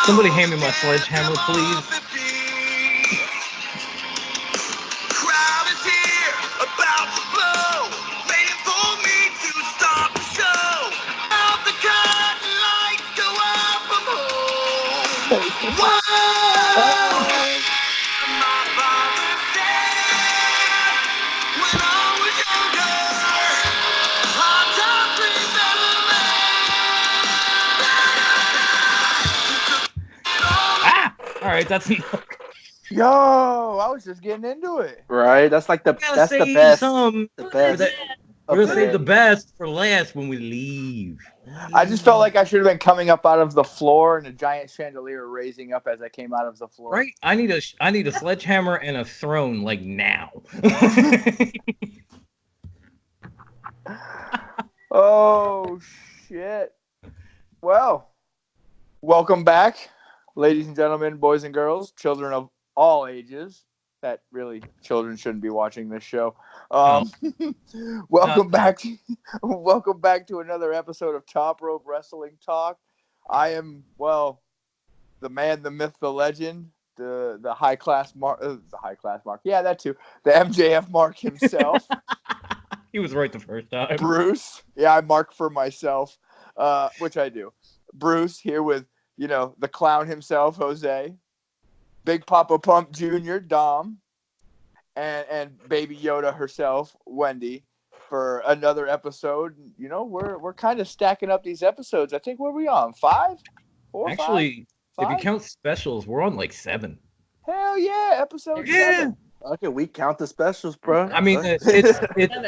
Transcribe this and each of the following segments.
Somebody hand me my sledgehammer, please. Crowd is here, about to blow, waiting for me to start the show. Out the curtain, lights go up, I'm home. Whoa! My father said, when I was younger, hard times Ah! All right, that's enough. Yo, I was just getting into it. Right? That's like We gotta that's the save best. some. The We're best. gonna of save the today. best for last when we leave. I just felt like I should have been coming up out of the floor and a giant chandelier raising up as I came out of the floor. Right? I need a sledgehammer and a throne like now. Oh, shit. Well, welcome back, ladies and gentlemen, boys and girls, children of all ages. That really, children shouldn't be watching this show. Welcome back. Welcome back to another episode of Top Rope Wrestling Talk. I am, well, the man, the myth, the legend, the high class Mark, yeah, that too, the MJF Mark himself. He was right the first time. Bruce. Yeah, I mark for myself, which I do. Bruce here with, the clown himself, Jose. Big Papa Pump Jr., Dom. And Baby Yoda herself, Wendy, for another episode. We're kind of stacking up these episodes. I think, what are we on? 5? 4, Actually, 5? if you count specials, we're on like 7. Hell yeah, episode 7. Okay, we count the specials, bro. I mean, it's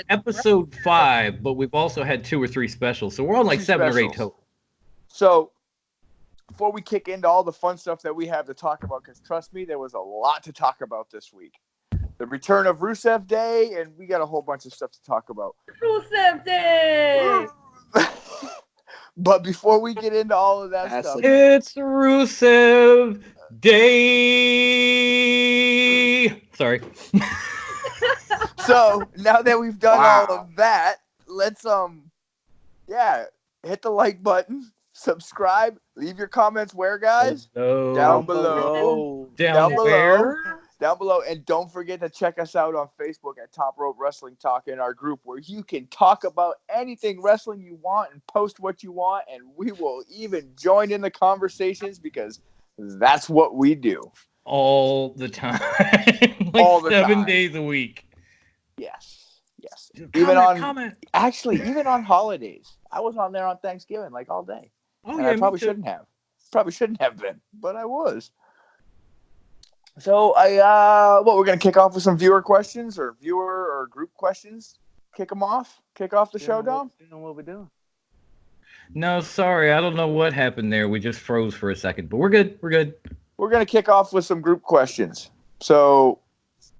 episode 5, but we've also had 2 or 3 specials, so we're on like 7 or 8 total. So, before we kick into all the fun stuff that we have to talk about, because trust me, there was a lot to talk about this week. The return of Rusev Day, and we got a whole bunch of stuff to talk about. Rusev Day! But before we get into all of that stuff... It's Rusev Day! Sorry. So, now that we've done all of that, let's, hit the like button, subscribe, leave your comments where, guys? Down below. Down where? Down below, and don't forget to check us out on Facebook at Top Rope Wrestling Talk in our group, where you can talk about anything wrestling you want and post what you want, and we will even join in the conversations because that's what we do. All the time. Like all the 7 time. days a week. Yes. Comment. Actually, even on holidays. I was on there on Thanksgiving like all day. Oh, and yeah, I probably shouldn't have. Probably shouldn't have been, but I was. So we're gonna kick off with some viewer questions or group questions. Kick off the show, Dom. What we doing? No, sorry, I don't know what happened there. We just froze for a second, but we're good. We're gonna kick off with some group questions. So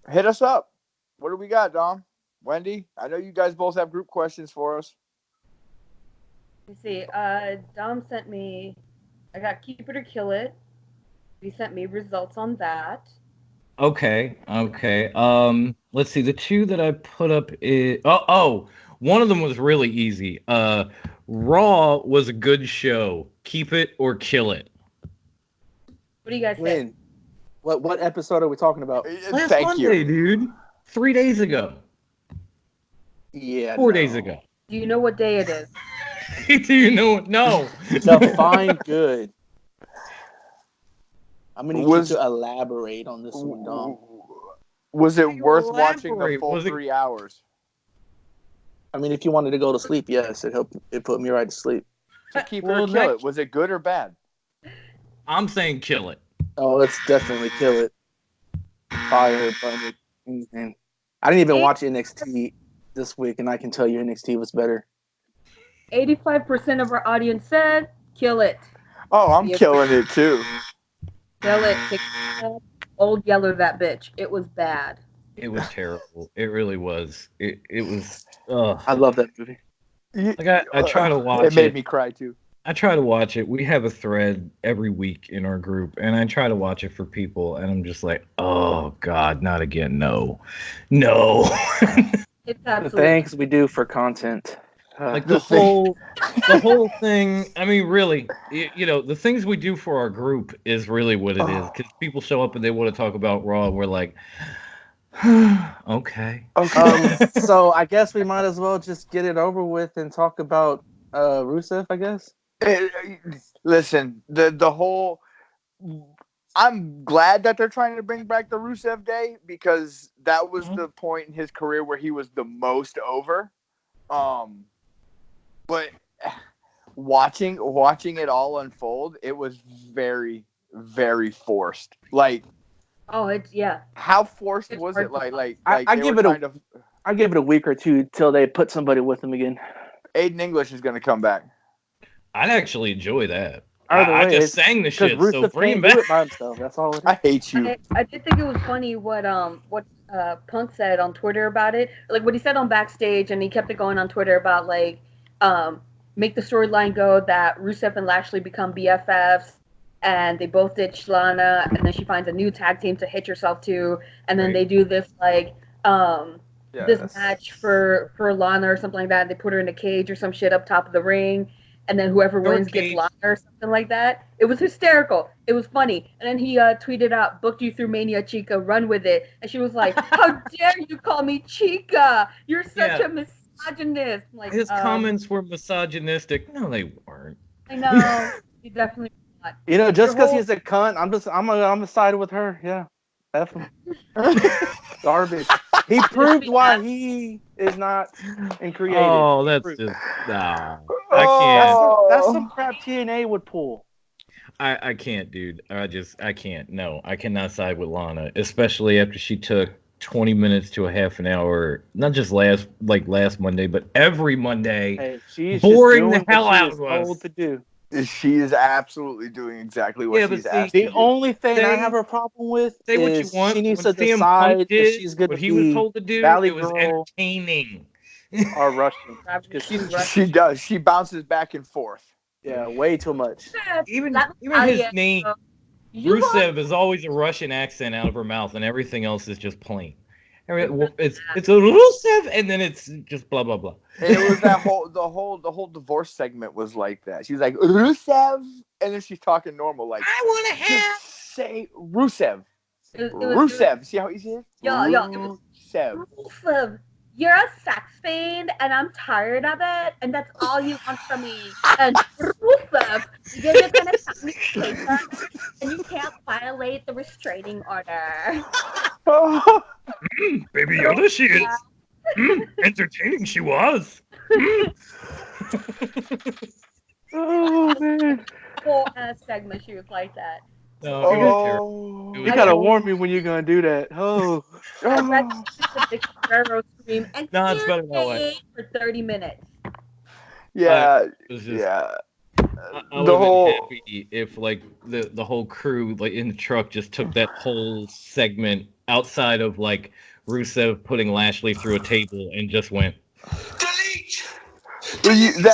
hit us up. What do we got, Dom? Wendy? I know you guys both have group questions for us. Let me see. Dom sent me. I got Keep It or Kill It. He sent me results on that. Okay. Let's see. The 2 that I put up is one of them was really easy. Raw was a good show. Keep it or kill it. What do you guys think? When? What episode are we talking about? Last Monday, dude. 3 days ago. Yeah. 4 days ago. Do you know what day it is? Do you know what? No. Define good. I'm going to need you to elaborate on this one, Dom. Was it worth watching the full 3 hours? I mean, if you wanted to go to sleep, yes, it put me right to sleep. To keep it or kill it. Was it good or bad? I'm saying kill it. Oh, let's definitely kill it. Fire, burn it. I didn't even watch NXT this week, and I can tell you NXT was better. 85% of our audience said kill it. Oh, I'm killing it too. Kill it. Old Yeller that bitch. It was bad. It was terrible. It really was. It was. I love that movie. Like I try to watch it. It made me cry too. I try to watch it. We have a thread every week in our group, and I try to watch it for people, and I'm just like, oh God, not again. No. It's absolutely The things we do for content. Like the whole thing. I mean, really, the things we do for our group is really what it is. Because people show up and they want to talk about Raw, and we're like, okay. So I guess we might as well just get it over with and talk about Rusev, I guess. Listen, the whole. I'm glad that they're trying to bring back the Rusev Day because that was the point in his career where he was the most over. But watching it all unfold, it was very, very forced. Like, how forced was it? I give it a week or two till they put somebody with him again. Aiden English is going to come back. I'd actually enjoy that. Either way, I just sang the shit, so bring him back. Do it by himself. That's all it is. I hate you. I did think it was funny what Punk said on Twitter about it. Like what he said on Backstage, and he kept it going on Twitter about like make the storyline go that Rusev and Lashley become BFFs, and they both ditch Lana, and then she finds a new tag team to hitch herself to, and then they do this like this match for Lana or something like that. They put her in a cage or some shit up top of the ring. And then whoever wins gets Lana or something like that. It was hysterical. It was funny. And then he tweeted out, "Booked you through Mania, Chica. Run with it." And she was like, "How dare you call me Chica? You're such a misogynist." Like his comments were misogynistic. No, they weren't. I know. He definitely not. Just because he's a cunt, I'm gonna side with her. Yeah, F him. Garbage. He proved why he is not in creative. Oh, that's just I can't. That's some crap TNA would pull. I can't, dude. I can't. No, I cannot side with Lana, especially after she took 20 minutes to a half an hour, not just last Monday, but every Monday. Hey, she's boring the hell out of us. Told to do. She is absolutely doing exactly what she's asked. The only thing I have a problem with is she needs to decide if she's going to be what he was told to do. It was entertaining. Or Russian. She does. She bounces back and forth. Yeah, way too much. Even his name, Rusev, is always a Russian accent out of her mouth, and everything else is just plain. It's a Rusev, and then it's just blah blah blah. And it was the whole divorce segment was like that. She's like Rusev, and then she's talking normal, like I want to have say Rusev. Rusev. See how easy it is? Yeah, it was Rusev. You're a sex fiend, and I'm tired of it, and that's all you want from me. And Rusev, you're just gonna tell me paper, and you can't violate the restraining order. Baby Yoda, she is. Entertaining she was. Oh man. Whole segment, she was like that. No, it was terrible. You gotta warn me when you're gonna do that. Oh. The big Guerrero scream and it's better that way. For 30 minutes. Yeah, I would the whole been happy if like the whole crew like in the truck just took that whole segment outside of like Rusev putting Lashley through a table and just went Delete.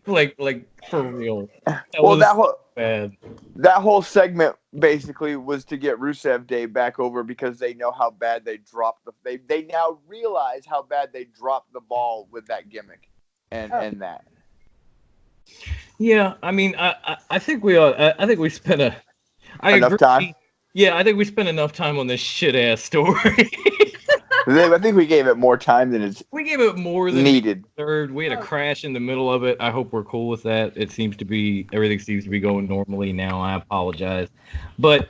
like for real. That whole segment basically was to get Rusev Day back over because they know how bad they dropped they now realize how bad they dropped the ball with that gimmick and that. Yeah, I mean, I think we ought. I think we spent enough time. Yeah, I think we spent enough time on this shit ass story. I think we gave it more time than we gave it more than needed. We had a crash in the middle of it. I hope we're cool with that. Everything seems to be going normally now. I apologize, but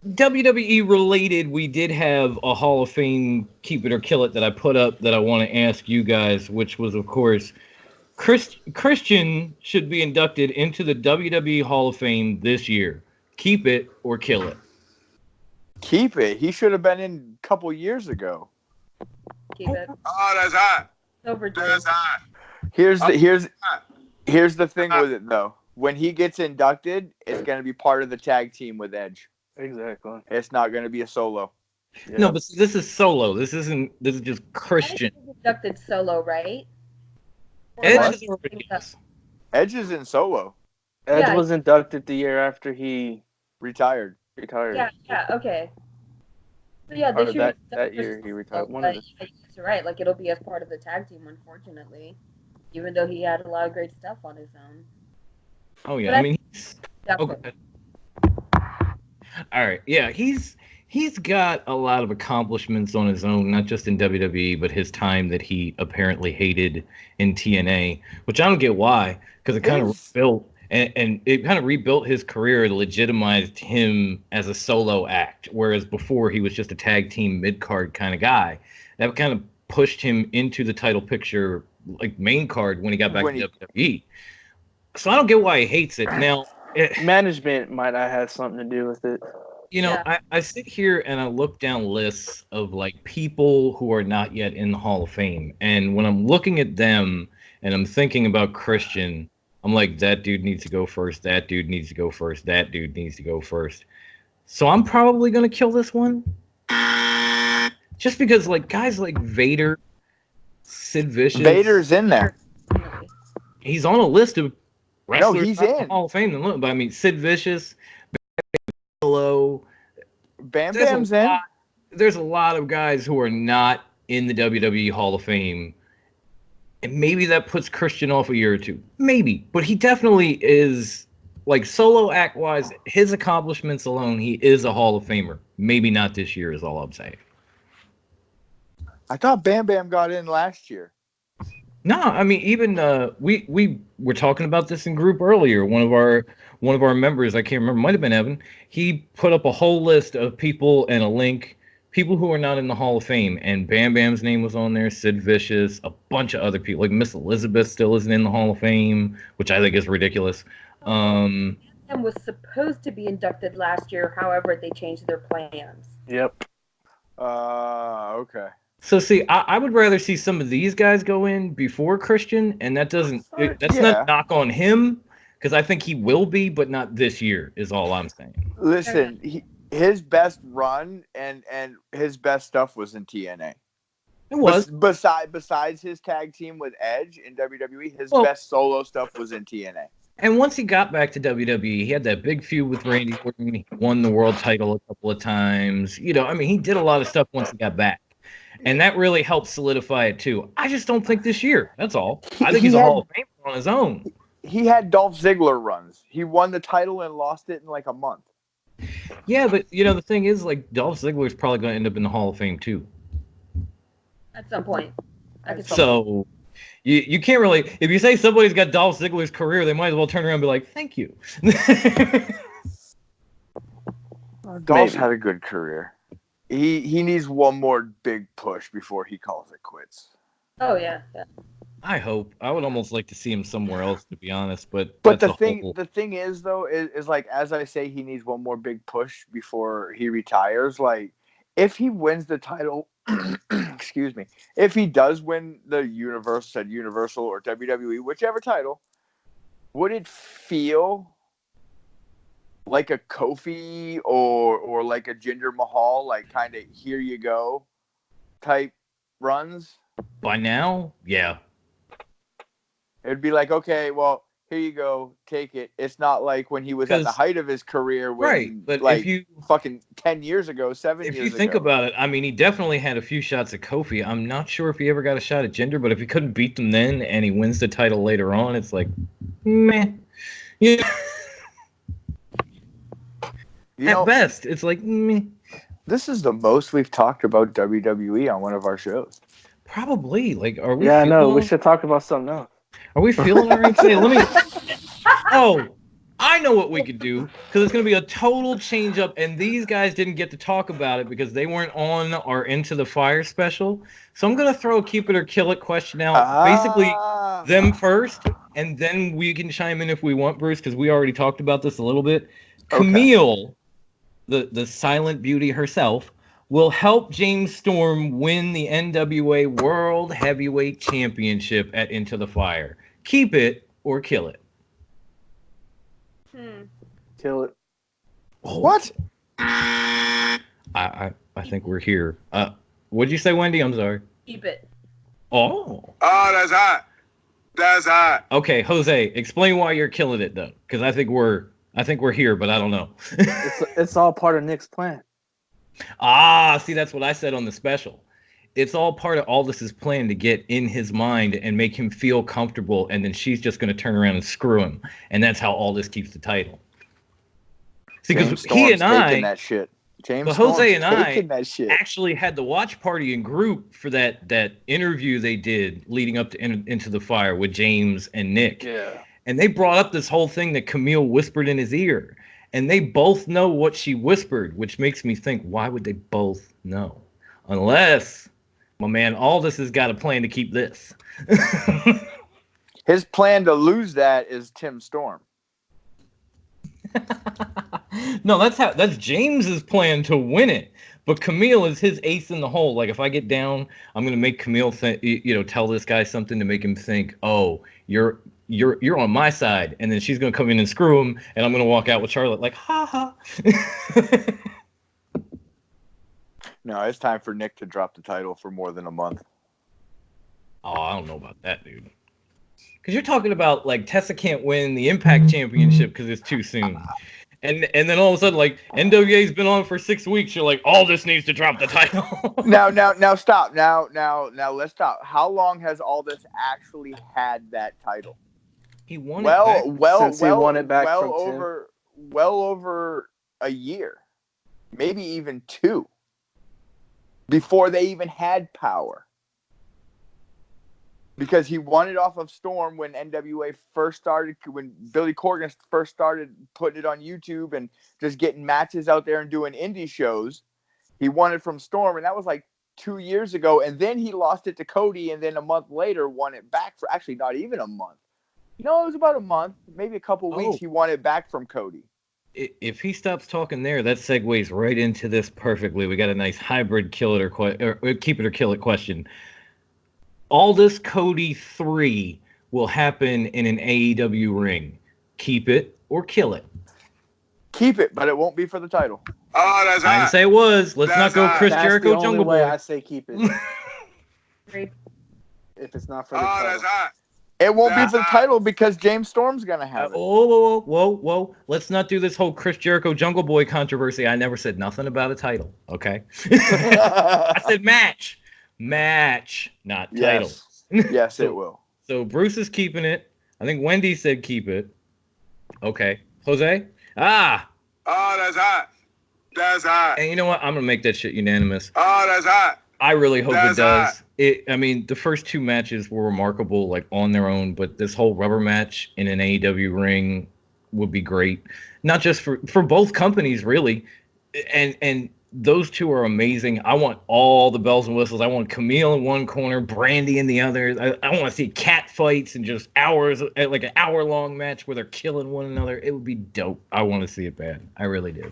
WWE related, we did have a Hall of Fame Keep It or Kill It that I put up that I want to ask you guys, which was of course. Christian should be inducted into the WWE Hall of Fame this year. Keep it or kill it. Keep it. He should have been in a couple years ago. Keep it. Oh, that's hot. That's hot. Here's the thing with it though. When he gets inducted, it's going to be part of the tag team with Edge. Exactly. It's not going to be a solo. Yeah. No, but this is solo. This is just Christian. Inducted solo, right? Edge is in solo. Edge was inducted the year after he retired. Yeah, okay. So yeah, they Or should that year he retired. One of but the yeah, you're right. Like it'll be as part of the tag team, unfortunately. Even though he had a lot of great stuff on his own. Oh yeah, But I I mean, definitely. okay. All right, yeah, he's got a lot of accomplishments on his own, not just in WWE, but his time that he apparently hated in TNA, which I don't get why, because it kind of His rebuilt and it kind of rebuilt his career, it legitimized him as a solo act, whereas before he was just a tag team mid card kind of guy. That kind of pushed him into the title picture, like main card when he got back when to he WWE. So I don't get why he hates it now. management might have had something to do with it. You know, Yeah. I sit here and I look down lists of like people who are not yet in the Hall of Fame. And when I'm looking at them and I'm thinking about Christian, I'm like, that dude needs to go first. That dude needs to go first. That dude needs to go first. So I'm probably going to kill this one. Just because, like, guys like Vader, Sid Vicious, Vader's in there. Definitely. he's on a list of No, wrestlers he's not in the in. Hall of Fame. But I mean, Sid Vicious, Hello. Bam There's a Bam's in. lot. There's a lot of guys who are not in the WWE Hall of Fame, and maybe that puts Christian off a year or two. Maybe, but he definitely is, like, solo act wise. His accomplishments alone, he is a Hall of Famer. Maybe not this year is all I'm saying. I thought Bam Bam got in last year. No, I mean even we were talking about this in group earlier. One of our members, I can't remember, might have been Evan. He put up a whole list of people and a link, people who are not in the Hall of Fame, and Bam Bam's name was on there. Sid Vicious, a bunch of other people, like Miss Elizabeth still isn't in the Hall of Fame, which I think is ridiculous. And was supposed to be inducted last year. However, they changed their plans. Yep. Okay. So see, I would rather see some of these guys go in before Christian, and that's Yeah. not a knock on him, because I think he will be, but not this year is all I'm saying. Listen, his best run and his best stuff was in TNA. It was. Besides his tag team with Edge in WWE, his Well- best solo stuff was in TNA. And once he got back to WWE, he had that big feud with Randy Orton. He won the world title a couple of times. You know, I mean, he did a lot of stuff once he got back. And that really helped solidify it, too. I just don't think this year. That's all. I think he's a Hall of Famer on his own. He had Dolph Ziggler runs. He won the title and lost it in like a month. Yeah, but, you know, the thing is, like, Dolph Ziggler's probably going to end up in the Hall of Fame, too. At some point. So you can't really, if you say somebody's got Dolph Ziggler's career, they might as well turn around and be like, thank you. Dolph's Maybe. had a good career. He needs one more big push before he calls it quits. Oh yeah. I hope. I would almost like to see him somewhere else, to be honest. But the that's thing is though is like, as I say, he needs one more big push before he retires. Like, if he wins the title, excuse me, if he does win the Universal or WWE, whichever title, would it feel like a Kofi or like a Jinder Mahal, like kind of here you go type runs? by now, yeah. It'd be like, okay, well, here you go, take it. It's not like when he was at the height of his career, when, Right, but like, if you fucking 10 years ago, 7 if years you ago. think about it, I mean, he definitely had a few shots at Kofi. I'm not sure if he ever got a shot at Jinder, but if he couldn't beat them then and he wins the title later on, it's like, meh. Yeah. At best, it's like, meh. This is the most we've talked about WWE on one of our shows. Probably. Like, are we? Yeah, I know. feeling- We should talk about something else. Are we feeling all right today? Let me. Oh, I know what we could do, because it's going to be a total change up, and these guys didn't get to talk about it because they weren't on our Into the Fire special. So I'm going to throw a keep it or kill it question out. Basically, them first, and then we can chime in if we want, Bruce, because we already talked about this a little bit. Okay. Camille, the silent beauty herself, will help James Storm win the NWA World Heavyweight Championship at Into the Fire. Keep it or kill it. Kill it. Oh, What? I think we're here. What'd you say, Wendy? I'm sorry. Keep it. Oh. Oh, that's hot. That's hot. Okay, Jose, explain why you're killing it though, because I think we're here, but I don't know. It's all part of Nick's plan. See, that's what I said on the special. It's all part of Aldis's plan to get in his mind and make him feel comfortable, and then she's just going to turn around and screw him, and that's how Aldis keeps the title. See, James because Storm's he and taking I, that shit. James but Storm's Jose and taking I that shit. actually had the watch party in group for that interview they did leading up to Into the Fire with James and Nick. Yeah. And they brought up this whole thing that Camille whispered in his ear. And they both know what she whispered, which makes me think, why would they both know? Unless my man Aldis has got a plan to keep this. His plan to lose that is Tim Storm. No, that's James's plan to win it. But Camille is his ace in the hole. Like, if I get down, I'm gonna make Camille tell this guy something to make him think, oh, you're on my side, and then she's gonna come in and screw him, and I'm gonna walk out with Charlotte like, ha ha. No, it's time for Nick to drop the title for more than a month. Oh, I don't know about that, dude. Because you're talking about, like, Tessa can't win the Impact Championship because it's too soon. And then all of a sudden, like, NWA's been on for 6 weeks. You're like, Aldis needs to drop the title. Now stop. Now let's stop. How long has Aldis actually had that title? He won it back. Since he won it back from over a year, maybe even 2, before they even had Power. Because he won it off of Storm when NWA first started, when Billy Corgan first started putting it on YouTube and just getting matches out there and doing indie shows. He won it from Storm, and that was like 2 years ago. And then he lost it to Cody, and then a month later won it back for actually not even a month. No, it was about a month, maybe a couple weeks. He won it back from Cody. If he stops talking there, that segues right into this perfectly. We got a nice hybrid kill it or keep it or kill it question. Aldis Cody 3 will happen in an AEW ring. Keep it or kill it. Keep it, but it won't be for the title. Oh, that's I didn't hot. say it was. Let's That's not go hot. Chris That's Jericho the only Jungle way Boy. I say keep it. Great. If it's not for the Oh, title. that's hot. It won't be That's for the hot. title because James Storm's going to have it. Whoa. Let's not do this whole Chris Jericho Jungle Boy controversy. I never said nothing about a title, okay? I said match. Match, not title. Yes, it will. So Bruce is keeping it. I think Wendy said keep it. Okay. Jose? Oh, that's hot. That's hot. And you know what? I'm going to make that shit unanimous. Oh, that's hot. I really hope That's it does. hot. The first 2 matches were remarkable, like, on their own, but this whole rubber match in an AEW ring would be great. Not just for both companies, really. And those 2 are amazing. I want all the bells and whistles. I want Camille in one corner, Brandy in the other. I want to see cat fights and just hours, like an hour-long match where they're killing one another. It would be dope. I want to see it bad. I really do.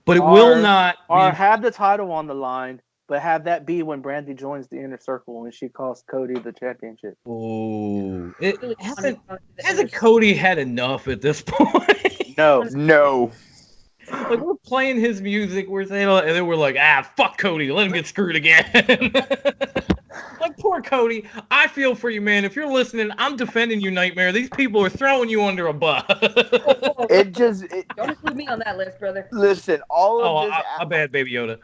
But it will not Or be... have the title on the line, but have that be when Brandy joins the Inner Circle and she costs Cody the championship. Oh, Really hasn't wanted to go to the Cody had enough at this point? No. Like, we're playing his music, we're saying, and then we're like, fuck Cody, let him get screwed again. Like, poor Cody. I feel for you, man. If you're listening, I'm defending you, Nightmare. These people are throwing you under a bus. Don't include me on that list, brother. Listen, all of this. A bad Baby Yoda.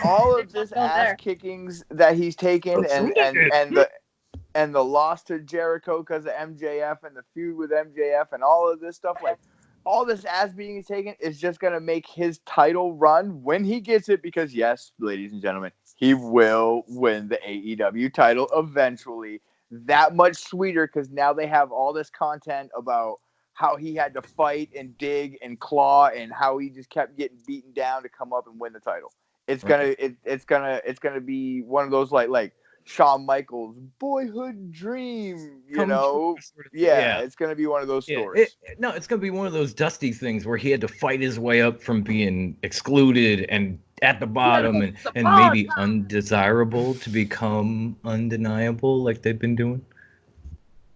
All of this Don't ass there. kickings that he's taken, and the loss to Jericho because of MJF and the feud with MJF and all of this stuff, like all this ass beating he's taken is just gonna make his title run when he gets it. Because yes, ladies and gentlemen, he will win the AEW title eventually. That much sweeter because now they have all this content about how he had to fight and dig and claw and how he just kept getting beaten down to come up and win the title. It's gonna be one of those like Shawn Michaels' boyhood dream, you know? Yeah, it's gonna be one of those stories. It's gonna be one of those Dusty things where he had to fight his way up from being excluded and at the bottom and maybe undesirable to become undeniable, like they've been doing.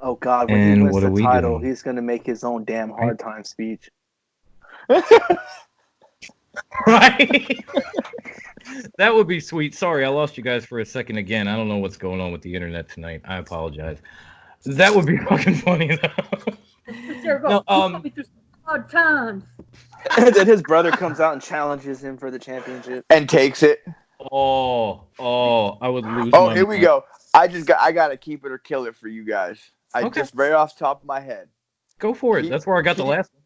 Oh God! When And he what wins are the we title, doing? he's gonna make his own damn hard time speech. Right? That would be sweet. Sorry, I lost you guys for a second again. I don't know what's going on with the internet tonight. I apologize. That would be fucking funny though. Jericho, No, you put me through some Hard times. And then his brother comes out and challenges him for the championship. And takes it. Oh, I would lose. Oh, my here we mind. go. I gotta keep it or kill it for you guys. Okay. Just right off the top of my head. Go for it. That's where I got the last one.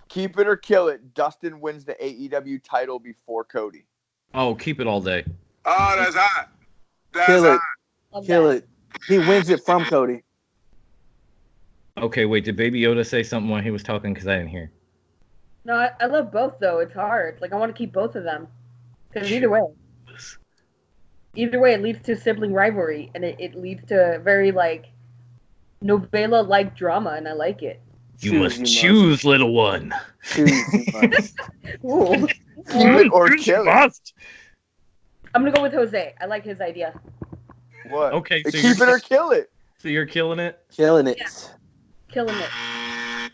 Keep it or kill it. Dustin wins the AEW title before Cody. Oh, keep it all day. Oh, that's hot. That's Kill it. hot. Love Kill that. it. He wins it from Cody. Okay, wait. Did Baby Yoda say something while he was talking? Because I didn't hear. No, I love both though. It's hard. Like I want to keep both of them. Because either way, it leads to sibling rivalry, and it leads to very like novela-like drama, and I like it. You must choose, little one. Choose, you must. Ooh. Keep it or kill it. Must. I'm gonna go with Jose. I like his idea. What? Okay, so Keep it or kill it. So you're killing it. Killing it. Yeah. Killing it.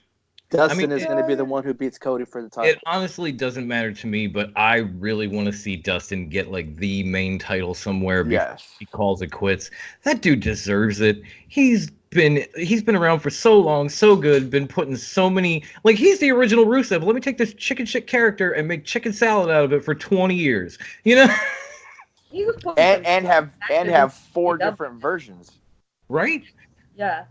Dustin is going to be the one who beats Cody for the title. It honestly doesn't matter to me, but I really want to see Dustin get like the main title somewhere before he calls it quits. That dude deserves it. He's been around for so long, so good, been putting so many, like, he's the original Rusev. Let me take this chicken shit character and make chicken salad out of it for 20 years. You know? He was And have 4 different versions. Right? Yeah.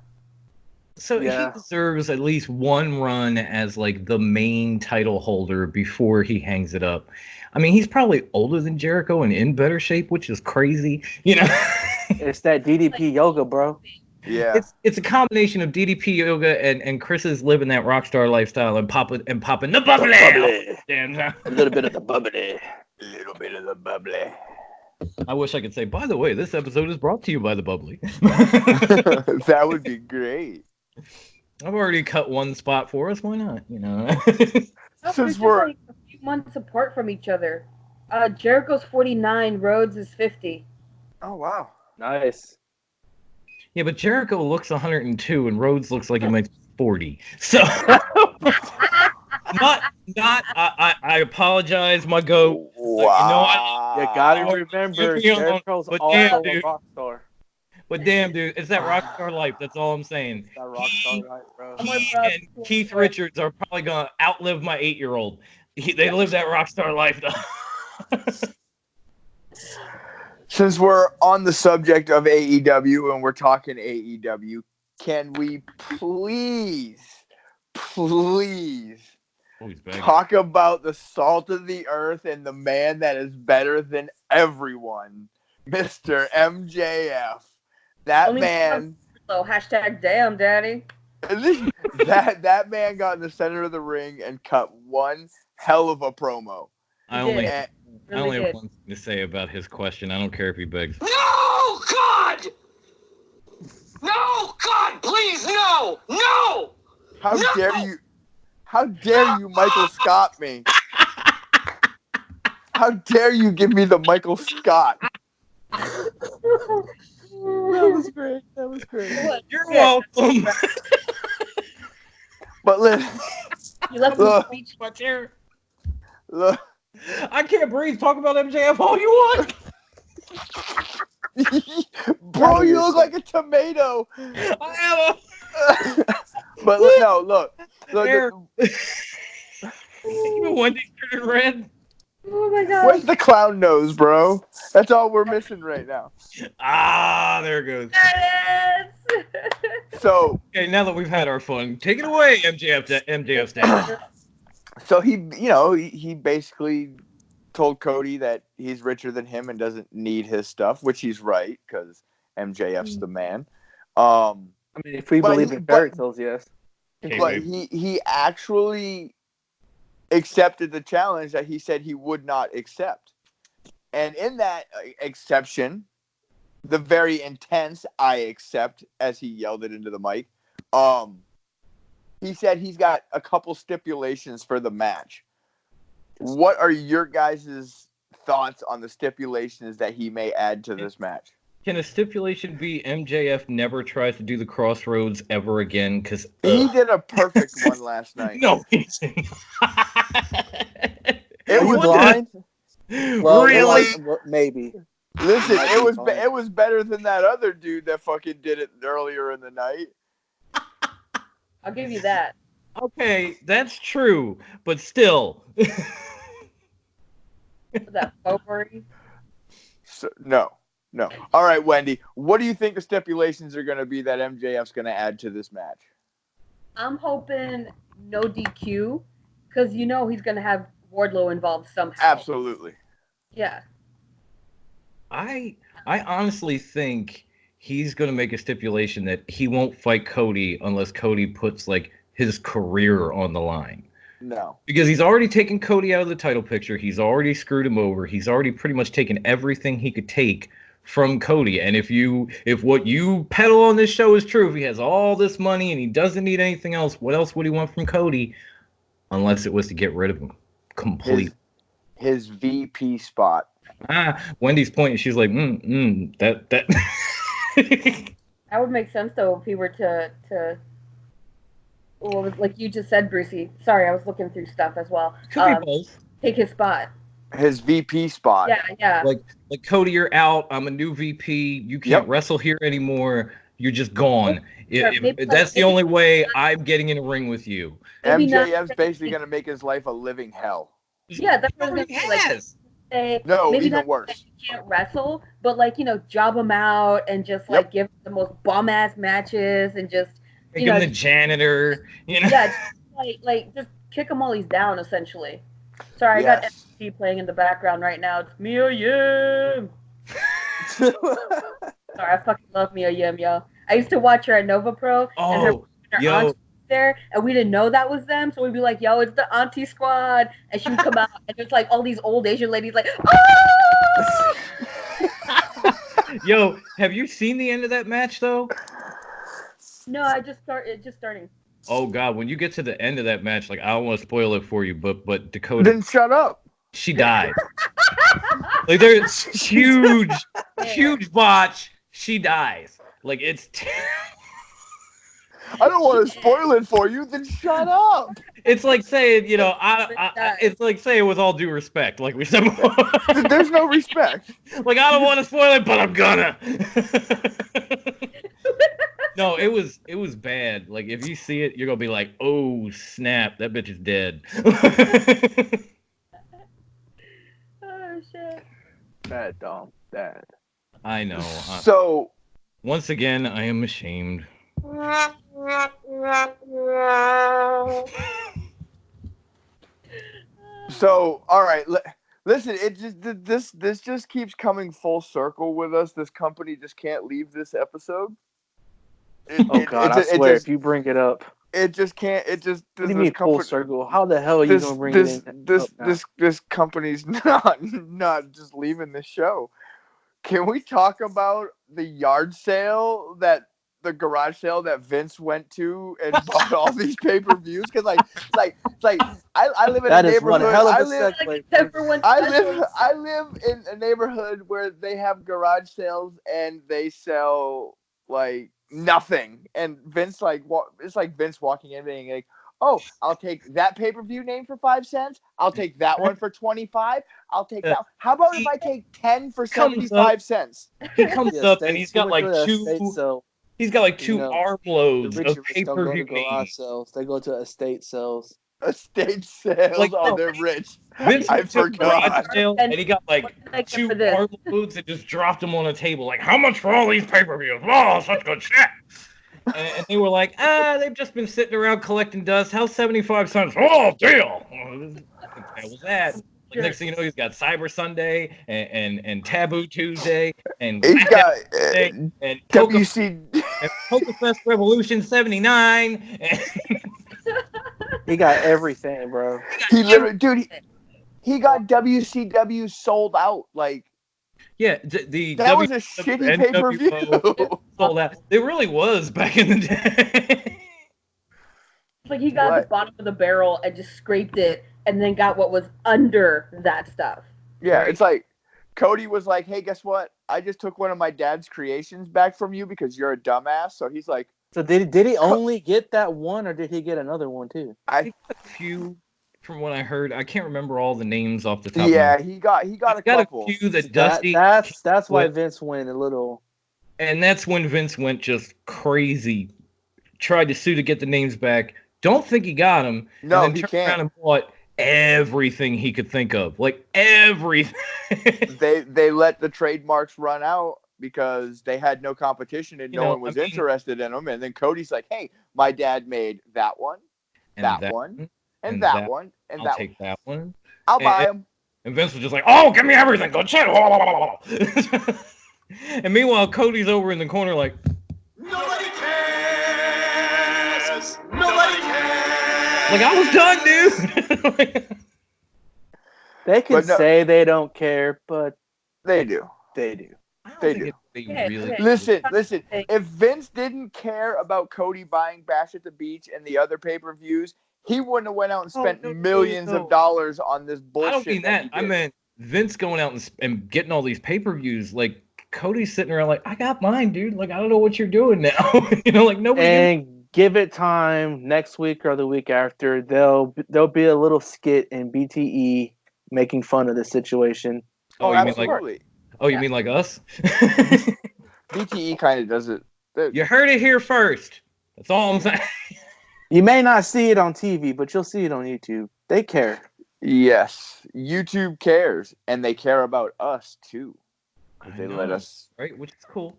So he deserves at least one run as like the main title holder before he hangs it up. I mean, he's probably older than Jericho and in better shape, which is crazy. You know, it's that DDP yoga, bro. Yeah, it's a combination of DDP yoga and Chris's living that rock star lifestyle and popping the bubbly. Damn, a little bit of the bubbly. a little bit of the bubbly. I wish I could say, by the way, this episode is brought to you by the bubbly. That would be great. I've already cut one spot for us. Why not? You know. Since we're like a few months apart from each other. Jericho's 49, Rhodes is 50. Oh wow, nice. Yeah, but Jericho looks 102 and Rhodes looks like he might be 40. So I apologize, my goat. Wow. You gotta remember, Jericho's also a rock star. But damn, dude, it's that rock star life. That's all I'm saying. That rock star life, bro. He and Keith Richards are probably gonna outlive my 8-year-old. They live that rock star life, though. Since we're on the subject of AEW and we're talking AEW, can we please talk about the salt of the earth and the man that is better than everyone, Mr. MJF? That Only man. So hashtag damn daddy. that man got in the center of the ring and cut one hell of a promo. I only have one thing to say about his question. I don't care if he begs. No, God! No, God, please, no! No! How dare you? How dare you, Michael Scott me? How dare you give me the Michael Scott? That was great. You're welcome. But listen, You left me speech. My chair. look, I can't breathe. Talk about MJF all you want. bro, you look like a tomato. I But look. There. Even Wendy's turning red. Oh my god. Where's the clown nose, bro? That's all we're missing right now. Ah, there it goes. So, Okay, now that we've had our fun, take it away, MJF stand. so he basically told Cody that he's richer than him and doesn't need his stuff, which he's right because MJF's the man. I mean, if we believe in fairy tales, yes. But he actually accepted the challenge that he said he would not accept. And in that exception, the very intense I accept, as he yelled it into the mic, he said he's got a couple stipulations for the match. What are your guys' thoughts on the stipulations that he may add to this match? Can a stipulation be MJF never tries to do the crossroads ever again? Because he did a perfect one last night. No, he didn't. It was blind. Well, really? Maybe. Listen, it was better than that other dude that fucking did it earlier in the night. I'll give you that. Okay, that's true, but still. That potpourri. So, no. All right, Wendy. What do you think the stipulations are going to be that MJF's going to add to this match? I'm hoping no DQ, because you know he's gonna have Wardlow involved somehow. Absolutely. Yeah. I honestly think he's gonna make a stipulation that he won't fight Cody unless Cody puts like his career on the line. No. Because he's already taken Cody out of the title picture. He's already screwed him over. He's already pretty much taken everything he could take from Cody. And if what you peddle on this show is true, if he has all this money and he doesn't need anything else, what else would he want from Cody? Unless it was to get rid of him completely. His VP spot. Wendy's pointing. She's like, that. That would make sense though if he were to well, like you just said, Brucey. Sorry, I was looking through stuff as well. Could be both. Take his spot. His VP spot. Yeah. Like Cody, you're out. I'm a new VP. You can't wrestle here anymore. You're just gone. That's the only way I'm getting in a ring with you. MJF's basically going to make his life a living hell. Yeah, that's what he has. No, even worse. He can't wrestle, but like job him out and just like give him the most bum ass matches and just make him the janitor. Yeah, just kick him while he's down, essentially. Sorry, I got NXT playing in the background right now. It's Mia Yim. Sorry, I fucking love Mia Yim, yo. I used to watch her at Nova Pro, and her auntie was there, and we didn't know that was them, so we'd be like, yo, it's the auntie squad, and she would come out, and it's like all these old Asian ladies like, oh! Yo, have you seen the end of that match, though? No, it's just starting. Oh God, when you get to the end of that match, like I don't want to spoil it for you, but Dakota, then shut up. She died. Like there's huge botch. She dies. Like it's. I don't want to spoil it for you. Then shut up. It's like saying, it's like saying with all due respect, like we said before. There's no respect. Like I don't want to spoil it, but I'm gonna. No, it was bad. Like if you see it, you're gonna be like, oh snap, that bitch is dead. Oh shit. Bad, Dom. Bad. I know. So once again, I am ashamed. So all right, listen. It just this just keeps coming full circle with us. This company just can't leave this episode. I swear, if you bring it up, it just can't. It just. What do you mean full circle? How the hell are you gonna bring it in? This company's not just leaving the show. Can we talk about the yard sale the garage sale that Vince went to and bought all these pay-per-views? Because I live in a neighborhood. I live in a neighborhood where they have garage sales and they sell like nothing. And Vince it's like Vince walking in being like, oh, I'll take that pay-per-view name for 5 cents. I'll take that one for 25. I'll take that. How about if I take 10 for 75 cents? He comes up and he's got like two. He's got like two armloads of pay-per-view games. They go to estate sales. Estate sales. Like, they're rich. Vince I forgot. And he got like two armloads and just dropped them on a table. Like, how much for all these pay-per-views? Oh, such good shit. And they were like, they've just been sitting around collecting dust. How's 75 cents? Oh, deal. That was that. Like, next thing you know, he's got Cyber Sunday and Taboo Tuesday and he's got and WC Fest Revolution 79. He got everything, bro. He literally, dude. He got WCW sold out. Like, yeah, that was a shitty pay-per-view. Sold out. It really was back in the day. Like he got the bottom of the barrel and just scraped it, and then got what was under that stuff. Yeah, right? It's like Cody was like, "Hey, guess what? I just took one of my dad's creations back from you because you're a dumbass." So he's like, "So did he only get that one, or did he get another one too?" I think a few, from what I heard. I can't remember all the names off the top. Yeah, he got a couple. A few that Dusty. That's why Vince went a little. And that's when Vince went just crazy. Tried to sue to get the names back. don't think he got him. No, and then he turned can't. around and bought everything he could think of, like everything. They let the trademarks run out because they had no competition and You no know, one was I mean- interested in them. And then Cody's like, "Hey, my dad made that one, And that one, and that one, and I'll that take that one. I'll And- buy them." And Vince was just like, "Oh, give me everything, go shit." And meanwhile, Cody's over in the corner like, Nobody cares. Nobody cares. like I was done, dude. They can But no- say they don't care, but They do. they do. I don't They think do. they Yeah, really. okay. Listen. If Vince didn't care about Cody buying Bash at the Beach and the other pay-per-views, he wouldn't have went out and spent no, millions no. of dollars on this bullshit. I don't mean that. he I did. meant Vince going out and getting all these pay-per-views. Like Cody's sitting around like, I got mine, dude. Like I don't know what you're doing now. Like nobody. And give it time. Next week or the week after, there'll be a little skit in BTE making fun of the situation. Oh, you mean like? absolutely. Oh, you mean like us? BTE kind of does it. You heard it here first. That's all I'm saying. You may not see it on TV, but you'll see it on YouTube. They care. Yes, YouTube cares, and they care about us too. They let know, us. right, which is cool.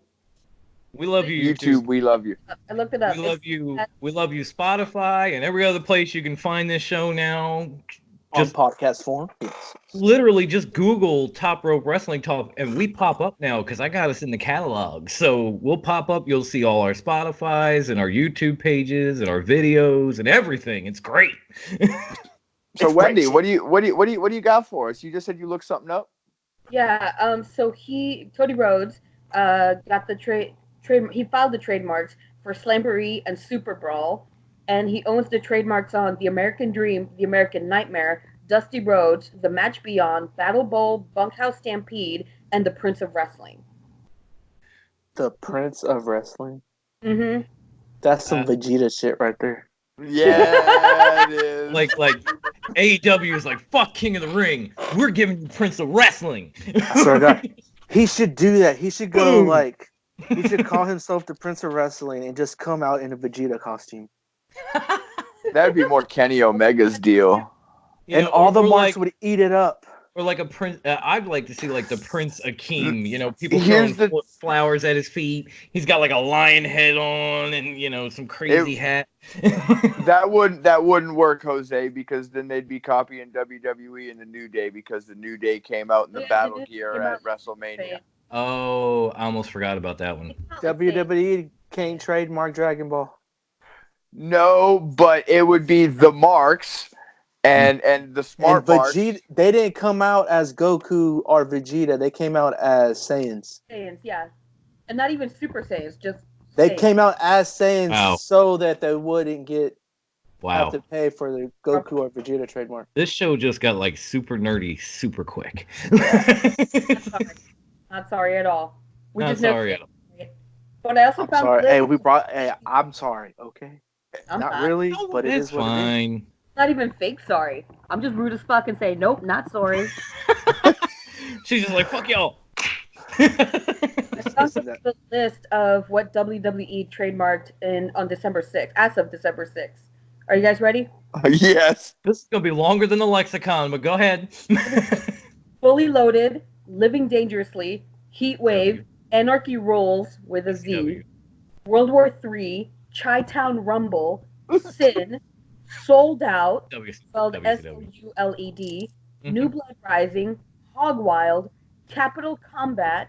We love you, YouTube, we love you. I looked it up. We love you. We love you, Spotify, and every other place you can find this show now. On podcast form. Yes. Literally, just Google Top Rope Wrestling Talk, and we pop up now because I got us in the catalog. So we'll pop up. You'll see all our Spotify's and our YouTube pages and our videos and everything. It's great. So It's Wendy, great. what do you got for us? You just said you looked something up. Yeah. So Cody Rhodes, got the trade. He filed the trademarks for Slamboree and Super Brawl, and he owns the trademarks on the American Dream, the American Nightmare, Dusty Rhodes, the Match Beyond, Battle Bowl, Bunkhouse Stampede, and the Prince of Wrestling. The Prince of Wrestling. Mm-hmm. That's some Vegeta shit right there. Yeah, it is. like AEW is like, fuck King of the Ring. We're giving you Prince of Wrestling. I swear to God. He should do that. He should go Boom. like he should call himself the Prince of Wrestling and just come out in a Vegeta costume. That'd be more Kenny Omega's deal. You And know, all the or marks like, would eat it up. or like a prince. I'd like to see like the Prince Akeem. You know, people Here's throwing the- flowers at his feet. He's got like a lion head on, and some crazy hat. That wouldn't work, Jose, because then they'd be copying WWE and the New Day because the New Day came out in the Yeah, battle they did gear came at out WrestleMania. Oh, I almost forgot about that one. WWE can't trademark Dragon Ball. No, but it would be the marks and the smart And marks. Vegeta, they didn't come out as Goku or Vegeta. They came out as Saiyans. Saiyans, yeah. And not even Super Saiyans, just They Saiyans. came out as Saiyans Wow. so that they wouldn't have Wow, to pay for the Goku or Vegeta trademark. this show just got like super nerdy, super quick. Sorry. Not sorry at all. We Not just know sorry at all. But I also I'm found sorry. clips- Hey, I'm sorry. Okay, I'm not not really, No, but it it's is what it is. fine. Not even fake sorry. I'm just rude as fuck and say nope, not sorry. She's just like, fuck y'all. I found the list of what WWE trademarked on December 6th, as of December 6th. Are you guys ready? Yes. This is gonna be longer than the lexicon, but go ahead. Fully Loaded, Living Dangerously, Heat Wave, Anarchy Rolls with a Z, W. World War III, Chi-Town Rumble, Sin, Sold Out, spelled WCW. SOULED, Mhm. New Blood Rising, Hog Wild, Capital Combat,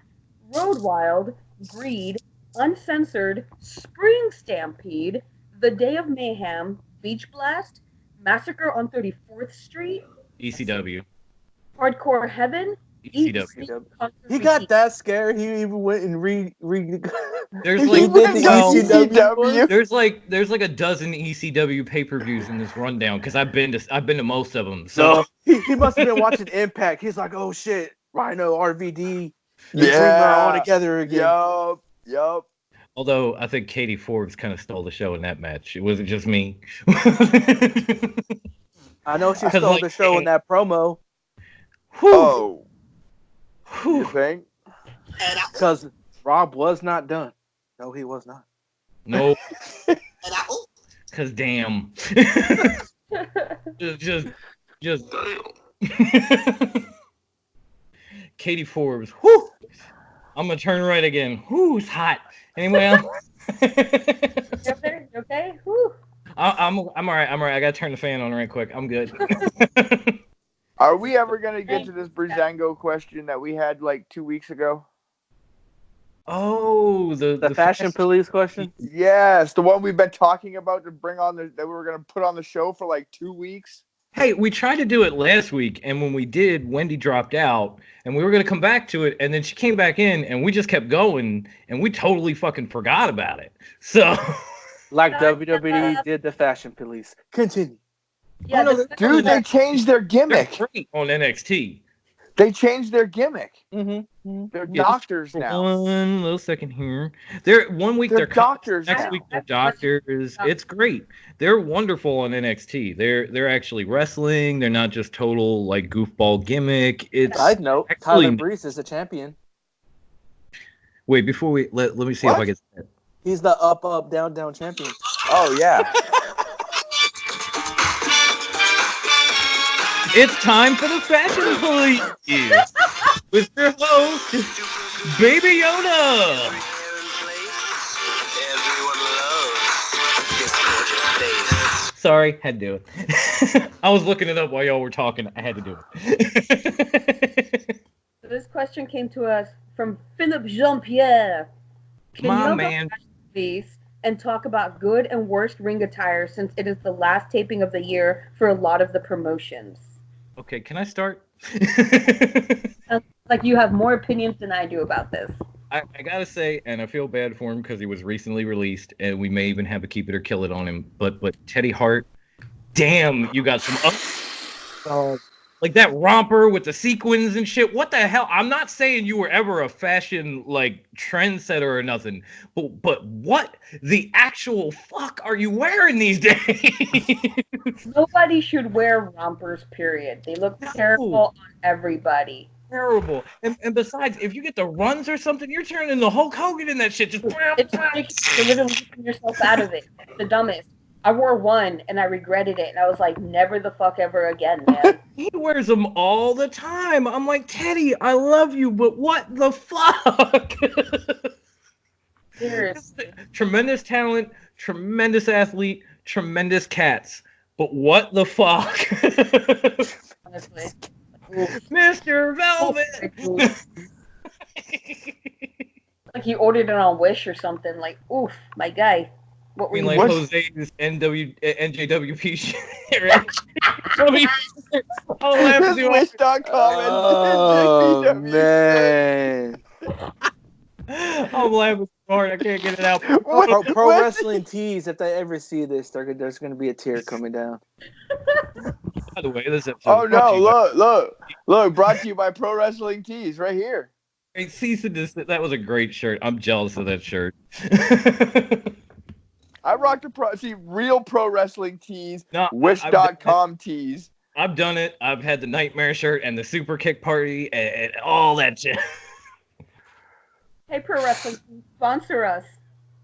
Road Wild, Greed, Uncensored, Spring Stampede, The Day of Mayhem, Beach Blast, Massacre on 34th Street, ECW. Hardcore Heaven, ECW. He got that scared. He even went and There's He like went to well, ECW. there's like a dozen ECW pay-per-views in this rundown because I've been to most of them. So he must have been watching Impact. He's like, oh shit, Rhino, RVD, and Dreamer Yeah. all together again. Yup. although I think Katie Forbes kind of stole the show in that match. It wasn't just me. I know she 'Cause, stole like, the show in that promo Oh, you Whew. think? because Rob was not done. No, he was not. No, Cause damn. just. Katie Forbes. Whoo! I'm gonna turn right again. Whoo, it's hot. Anyway, You okay? You okay? Whew. I'm all right. I'm all right. I gotta turn the fan on right quick. I'm good. Are we ever gonna get to this Brizango question that we had like 2 weeks ago? Oh, The fashion police question? Yes, the one we've been talking about to bring on that we were gonna put on the show for like 2 weeks. Hey, we tried to do it last week, and when we did, Wendy dropped out, and we were gonna come back to it, and then she came back in, and we just kept going, and we totally fucking forgot about it. So, Like WWE did the fashion police. Continue. Yeah, no, the- Dude, they changed their they're gimmick. great on NXT. They changed their gimmick. Mm-hmm. They're Yeah, doctors now. One little second here. They're 1 week They're they're doctors next now. week they're doctors. It's great. They're wonderful on NXT. They're actually wrestling. They're not just total like goofball gimmick. It's Side note, actually Tyler Breeze is the champion. wait before we let me see if What? I get that. He's the up, down champion. Oh yeah. It's time for the fashion police with your host, Baby Yoda. Sorry, had to do it. I was looking it up while y'all were talking. I had to do it. This question came to us from Philip Jean-Pierre. Can My you man. please and talk about good and worst ring attire since it is the last taping of the year for a lot of the promotions? Okay, can I start? Like you have more opinions than I do about this. I gotta say, and I feel bad for him because he was recently released, and we may even have a keep it or kill it on him. But Teddy Hart, damn, you got some like that romper with the sequins and shit. What the hell? I'm not saying you were ever a fashion like trendsetter or nothing, but what the actual fuck are you wearing these days? Nobody should wear rompers, period. They look terrible on everybody. Terrible. And besides, if you get the runs or something, you're turning the Hulk Hogan in that shit. Just It's ridiculous. You're literally taking yourself out of it. It's the dumbest. I wore one and I regretted it, and I was like, never the fuck ever again, man. he wears them all the time. I'm like, Teddy, I love you, but what the fuck? Seriously. Tremendous talent, tremendous athlete, tremendous cats. But what the fuck? Honestly. Mr. Velvet! Like he ordered it on Wish or something. Like, oof, my guy. What I were mean, you like What? Jose's NJWP shit. Right? I mean, I'll laugh This at you. Wish.com Oh, and man. I'm laughing so hard, I can't get it out. Pro What? Wrestling Tees, if they ever see this, there's going to be a tear coming down. By the way, this episode. Oh is brought to no! you by- Look! Brought to you by Pro Wrestling Tees, right here. Great cease and desist. That was a great shirt. I'm jealous of that shirt. I rocked real Pro Wrestling Tees, No, Wish.com tees. I've done it. I've had the nightmare shirt and the super kick party and all that shit. Hey, Pro Wrestling, sponsor us.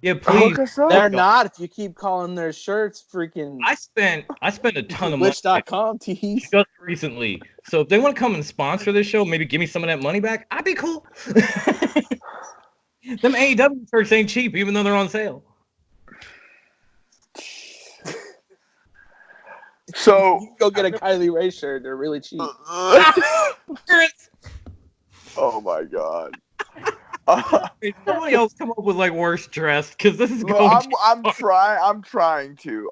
Yeah, please. Hook us up. They're not if you keep calling their shirts freaking I spent a ton of money Wish.com tees. just recently. So if they want to come and sponsor this show, maybe give me some of that money back. I'd be cool. Them AEW shirts ain't cheap, even though they're on sale. So You can go get a Kylie Ray shirt. They're really cheap. Oh my god. Somebody else come up with like worse dressed because this is Well, going. I'm trying to.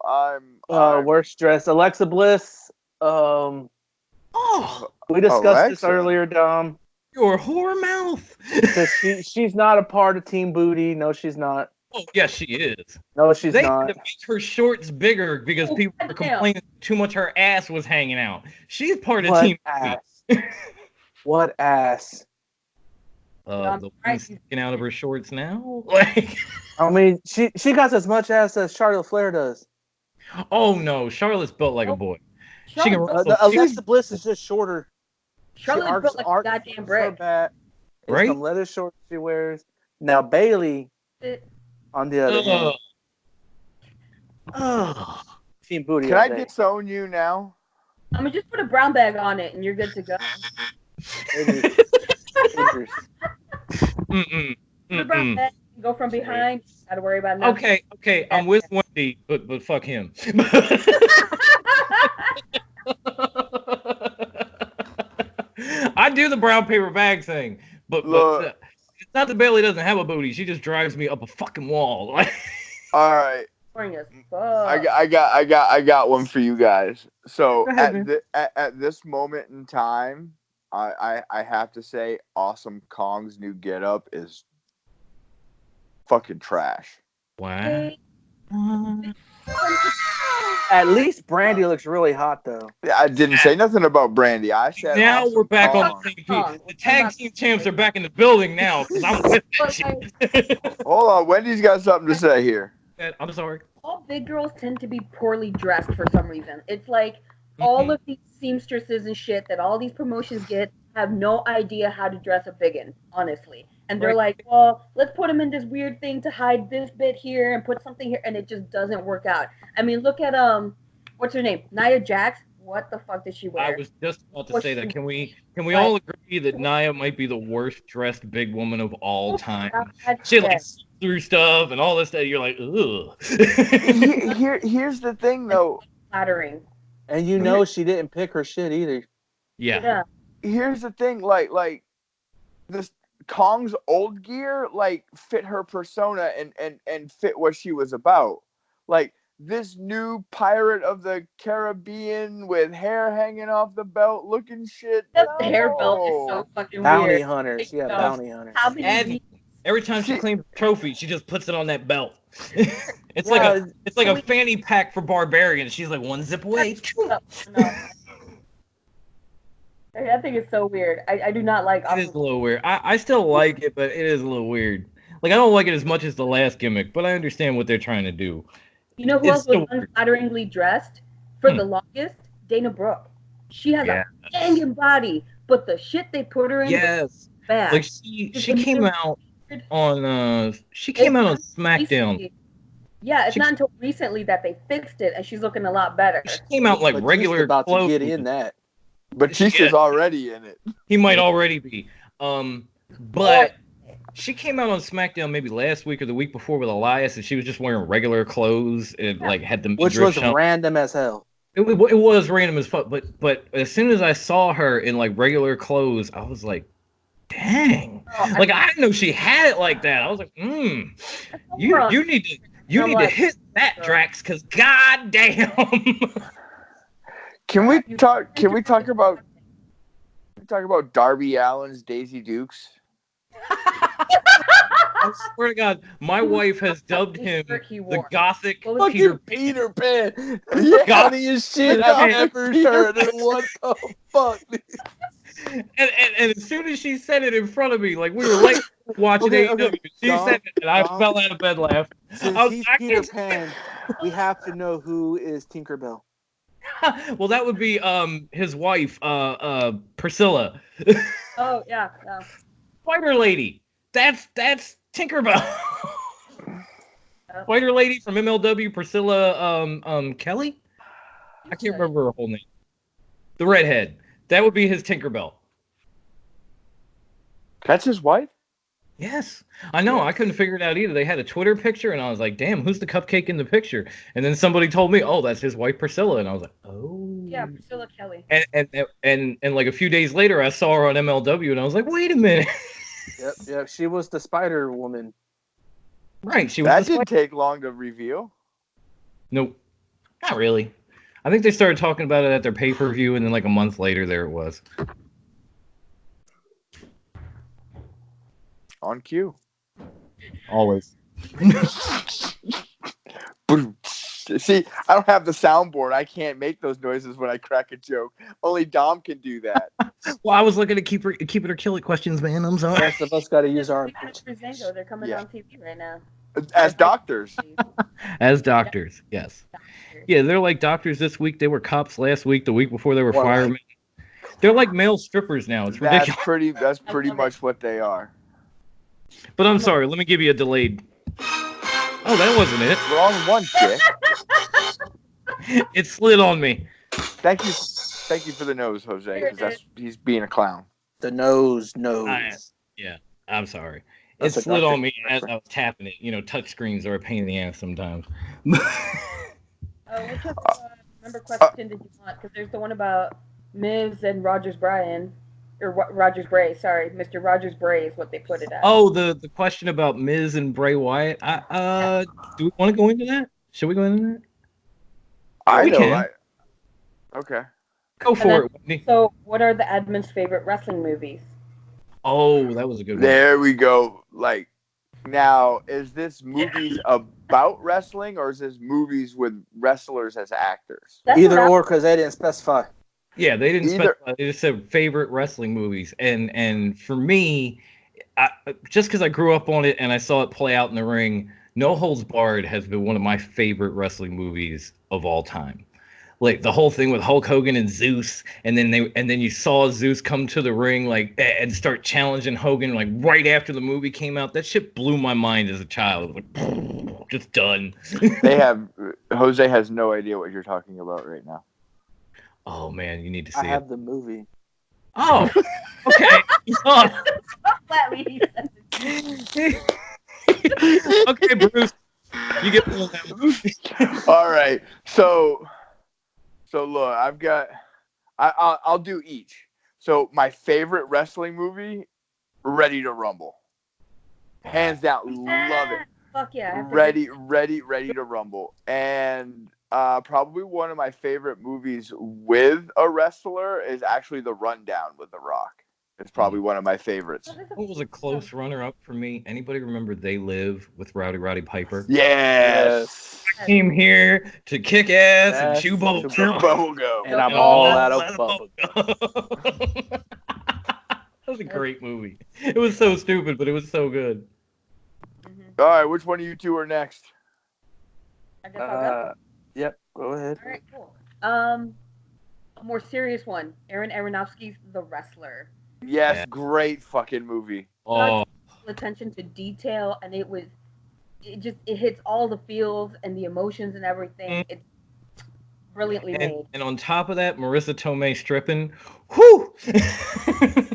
Worst dress. Alexa Bliss. Oh, We discussed this Alexa. earlier, Dom. your whore mouth. Because she's not a part of Team Booty. No, she's not. Oh, yes, she is. No, she's They not. had to make her shorts bigger because Oh, people were goddamn. complaining too much her ass was hanging out. She's part of What Team ass? What ass? the one sticking out of her shorts now. Like, I mean, she got as much ass as Charlotte Flair does. oh no, Charlotte's built like a boy. She can Charlotte, wrestle. The Alexa Bliss is just shorter. Charlotte built like a goddamn brick. Right? Right? Some leather shorts she wears. Now Bailey, It- on the other hand, Oh. Seen booty Can all I day. disown you now? I'm gonna just put a brown bag on it and you're good to go. Dangerous. Dangerous. Mm-mm. Put a brown Mm-mm. bag, go from behind. Gotta worry about nothing. Okay, I'm with Wendy, but fuck him. I do the brown paper bag thing, but Look. it's not that Bailey doesn't have a booty. She just drives me up a fucking wall. All right. Boring as I got one for you guys. So Go ahead, man. at this moment in time, I have to say, Awesome Kong's new getup is fucking trash. Wow. At least Brandy looks really hot though. I didn't say nothing about Brandy. I said Now Awesome we're back Kong. on the same page. The tag team champs are back in the building now because I'm with that shit. Hold on, Wendy's got something to say here. I'm sorry. All big girls tend to be poorly dressed for some reason. It's like all of these seamstresses and shit that all these promotions get have no idea how to dress a biggin, honestly. And they're like, well, let's put them in this weird thing to hide this bit here and put something here, and it just doesn't work out. I mean, look at what's her name? Nia Jax. What the fuck did she wear? I was just about to say that. Can we all agree that Nia might be the worst dressed big woman of all time? She like through stuff and all this stuff. You're like, ugh. Here's the thing, though. Flattering. And you know she didn't pick her shit either. Yeah. Here's the thing, like this Kong's old gear like fit her persona and fit what she was about. Like this new Pirate of the Caribbean with hair hanging off the belt looking shit. The hair belt is so fucking bounty weird. hunters. Yeah, bounty hunters. How many Every time she claims a trophy, she just puts it on that belt. It's like a fanny pack for barbarians. She's like one zip away. I think it's so weird. I do not like. It is a little weird. I still like it, but it is a little weird. Like I don't like it as much as the last gimmick, but I understand what they're trying to do. You know who else was unflatteringly dressed for the longest? Dana Brooke. She has a banging body, but the shit they put her in was bad. Like she came out on SmackDown. Yeah, it's not until recently that they fixed it, and she's looking a lot better. She came out like regular about clothes. to get in that. Batista's already in it. He might already be. But she came out on SmackDown maybe last week or the week before with Elias, and she was just wearing regular clothes and like had the which was random as hell. It was random as fuck. But as soon as I saw her in like regular clothes, I was like, dang! Like I didn't know she had it like that. I was like, you need to hit that, Drax, because goddamn. Can we talk about Darby Allin's Daisy Dukes? I swear to God, my wife has dubbed him the gothic Peter Pan. The funniest shit I've ever heard. What the fuck? And as soon as she said it in front of me, like we were late watching AEW, she said it, and I fell out of bed laughing. Since he's Peter Pan, we have to know who is Tinkerbell. Well, that would be his wife, Priscilla. Oh yeah. Spider Lady. That's Tinkerbell. Spider Lady from MLW, Priscilla Kelly. I can't remember her whole name. The redhead. That would be his Tinkerbell. That's his wife? Yes. I know. I couldn't figure it out either. They had a Twitter picture, and I was like, damn, who's the cupcake in the picture? And then somebody told me, oh, that's his wife, Priscilla. And I was like, oh. Yeah, Priscilla Kelly. And like a few days later, I saw her on MLW, and I was like, wait a minute. Yep. She was the Spider Woman. Right. She was. That didn't take long to reveal. Nope. Not really. I think they started talking about it at their pay-per-view, and then like a month later, there it was. On cue. Always. See, I don't have the soundboard. I can't make those noises when I crack a joke. Only Dom can do that. Well, I was looking at keep it or kill it questions, man. I'm sorry. The rest of us got to use our. They're coming on TV right now. As doctors. As doctors, yes. Yeah, they're like doctors this week. They were cops last week. The week before, they were firemen. They're like male strippers now. It's ridiculous. That's pretty much what they are. But I'm sorry. Let me give you a delayed. Oh, that wasn't it. Wrong one, dick. It slid on me. Thank you for the nose, Jose, because he's being a clown. The nose. Yeah, I'm sorry. That's It a slid Dr. on me as Pepper. I was tapping it. You know, touch screens are a pain in the ass sometimes. Which member question did you want? Because there's the one about Miz and Rogers Bryan, or Rogers Bray. Sorry, Mr. Rogers Bray is what they put it at. Oh, the question about Miz and Bray Wyatt. Do we want to go into that? Should we go into that? I We know. can. Okay. Go for it, Wendy. So, what are the admin's favorite wrestling movies? Oh, that was a good one. There we go. Like, now, is this movies about wrestling, or is this movies with wrestlers as actors? That's Either what or, because they didn't specify. Yeah, they didn't Either- specify. They just said favorite wrestling movies, and for me, just because I grew up on it and I saw it play out in the ring, No Holds Barred has been one of my favorite wrestling movies of all time. Like the whole thing with Hulk Hogan and Zeus, and then you saw Zeus come to the ring like and start challenging Hogan like right after the movie came out. That shit blew my mind as a child. Like, just done. Jose has no idea what you're talking about right now. Oh man, you need to see I have it. the movie. Oh, okay. Oh. Flatly, Okay, Bruce, you get one of them. All right. So look, I'll do each. So my favorite wrestling movie, Ready to Rumble. Hands down, love it. Fuck yeah! I have to Ready to Rumble. And probably one of my favorite movies with a wrestler is actually The Rundown with The Rock. It's probably one of my favorites. What was a close runner-up for me? Anybody remember They Live with Roddy Piper? Yes. I came here to kick ass and Yes, chew bubble Chew gum. bubble gum. And I'm all out of bubble. That was a great movie. It was so stupid, but it was so good. All right, which one of you two are next? I guess I'll go. Yep, go ahead. All right, cool. A more serious one. Aaron Aronofsky's The Wrestler. Yes, Yeah. great fucking movie. Oh, Attention to detail, and it hits all the feels and the emotions and everything. It's brilliantly made. and on top of that, Marissa Tomei stripping. Whew! Thanks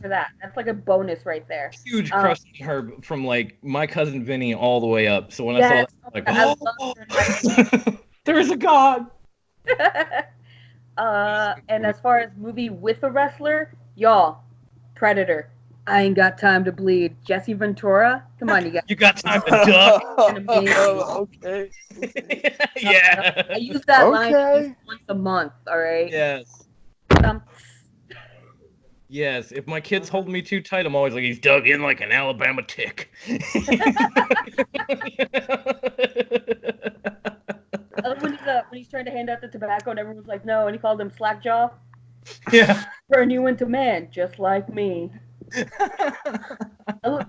for that. That's like a bonus right there. Huge crush on her from like My Cousin Vinny all the way up. So when Yes. I saw that, I I was love like, oh, there's a god. And as far as movie with a wrestler, y'all, Predator. I ain't got time to bleed. Jesse Ventura. Come on, you guys. You got time to duck. Okay. Yeah. I use that line at Okay. least once a month. All right. Yes. Um, Yes. If my kid's holding me too tight, I'm always like, he's dug in like an Alabama tick. when he's trying to hand out the tobacco and everyone's like, no, and he called him Slackjaw. Yeah. Turn you into man, just like me.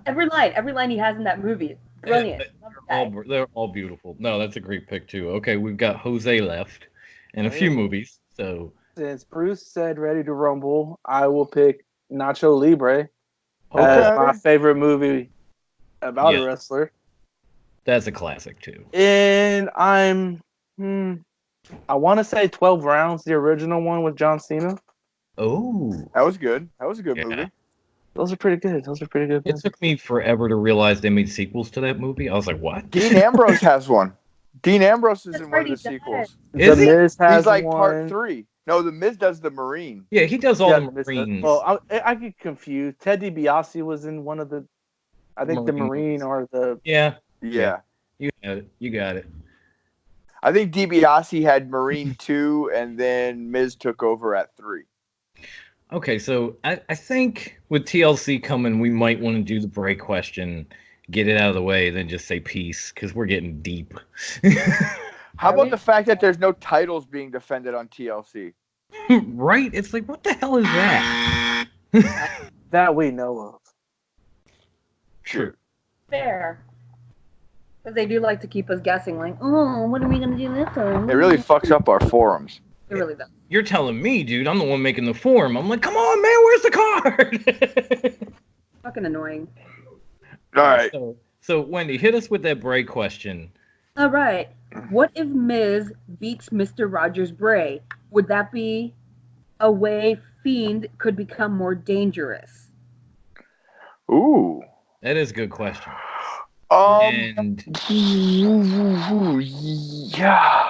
Every line he has in that movie is brilliant. Love the guy. They're all beautiful. No, that's a great pick too. Okay, we've got Jose left and a few movies. So Since Bruce said Ready to Rumble, I will pick Nacho Libre as my favorite movie about a wrestler. that's a classic too. And I want to say 12 Rounds, the original one with John Cena. Oh. That was good. That was a good movie. Those are pretty good. It took me forever to realize they made sequels to that movie. I was like, what? Dean Ambrose has one. Dean Ambrose is That's in one of right, the he does. sequels. Is The he? Miz has He's like one. part 3. No, The Miz does the Marine. Yeah, he does all Yeah, the Miz does. Marines. Well, I get confused. Ted DiBiase was in one of the, I think the Marine or the. Yeah, Yeah. you got it. You got it. I think DiBiase had Marine 2, and then Miz took over at 3. Okay, so I think with TLC coming, we might want to do the break question, get it out of the way, then just say peace, because we're getting deep. How about the fact that there's no titles being defended on TLC? Right? It's like, what the hell is that? That we know of. True. Fair. Because they do like to keep us guessing, like, oh, what are we going to do this time? It really fucks up our forums. It really does. You're telling me, dude. I'm the one making the form. I'm like, come on, man. Where's the card? Fucking annoying. All right. So Wendy, hit us with that Bray question. All right. What if Miz beats Mr. Rogers Bray? Would that be a way Fiend could become more dangerous? Ooh. That is a good question. And And yeah,